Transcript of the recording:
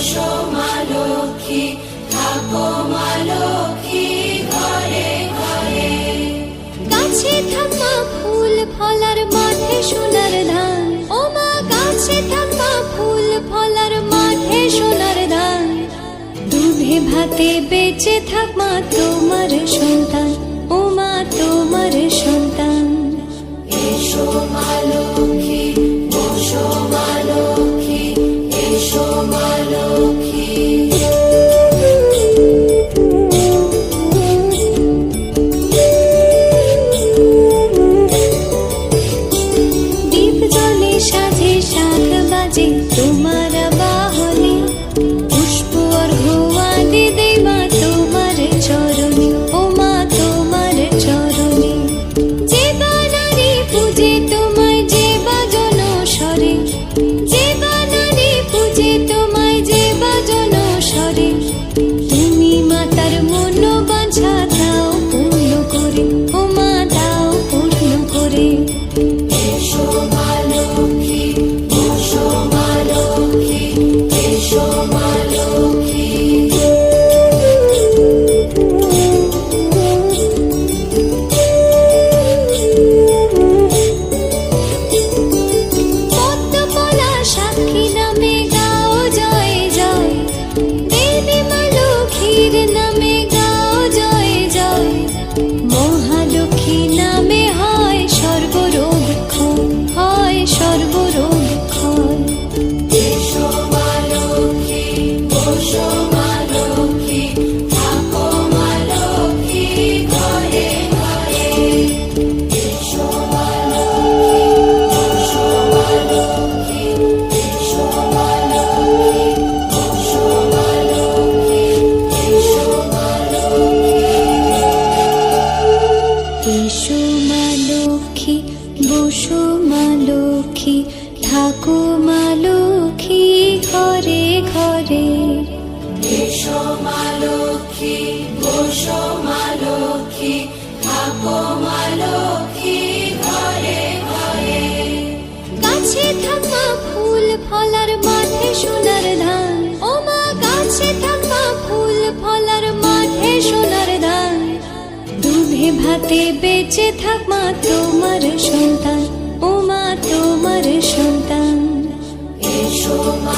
বসো মা লক্ষ্মী, থাকো মা লক্ষ্মী ঘরে ঘরে। গাছে থাকা ফুল ফলার মাঠে সোনার ধান, ও মা গাছে থাকা ফুল ফলার মাঠে সোনার ধান। দুধে ভাতে বেঁচে থাক মা তোমার সন্তান, ও মা তোমার সন্তান। এসো মা লক্ষ্মী, বসো মা লক্ষ্মী, এসো মা লক্ষ্মী। দীপ জ্বলে সাজে শাখ বাজে তোমার বাহনে, পুষ্প অর্ঘ্য আদি দেই মা তোমার চরণে, ও মা তোমার চরণে। যে বা নারী পূজে তোমায়, যে বা জনস্বরে, যে বা নারী পূজে তোমায়, যে বা জনস্বরে। তুমি মাতার মনোবাঞ্ছা দাও পূর্ণ করে, ও মা দাও পূর্ণ করে। এসো মা লক্ষ্মী, বসো মা লক্ষ্মী, এসো মা লক্ষ্মী। পদ্মপলা সাক্ষী নামে গাও জয় জয়, দেবী মা লক্ষ্মীর নামে গাও জয় জয়। মহালক্ষ্মী নামে হয় সর্বরোগ ক্ষয়, হয় সর্বরোগ ক্ষয়। এসো মা লক্ষ্মী, বসো মা লক্ষ্মী, থাকো মা লক্ষ্মী ঘরে ঘরে। এসো মা লক্ষ্মী, বসো মা লক্ষ্মী, এসো মা লক্ষ্মী, বসো মা লক্ষ্মী, এসো মা লক্ষ্মী। এসো মা লক্ষ্মী, বসো মা লক্ষ্মী, থাকো মা লক্ষ্মী ঘরে ঘরে। এসো মা লক্ষ্মী, বসো মা লক্ষ্মী, থাকো মা লক্ষ্মী ঘরে ঘরে। গাছে থাকা ফুল ফলার মাঠে সোনার ধান, ও মা গাছে থাকা ফুল ফলার মাঠে সোনার ধান। দুধে ভাতে বেঁচে থাক মা তোমার সন্তান, ও মা তোমার সন্তান। এসো মা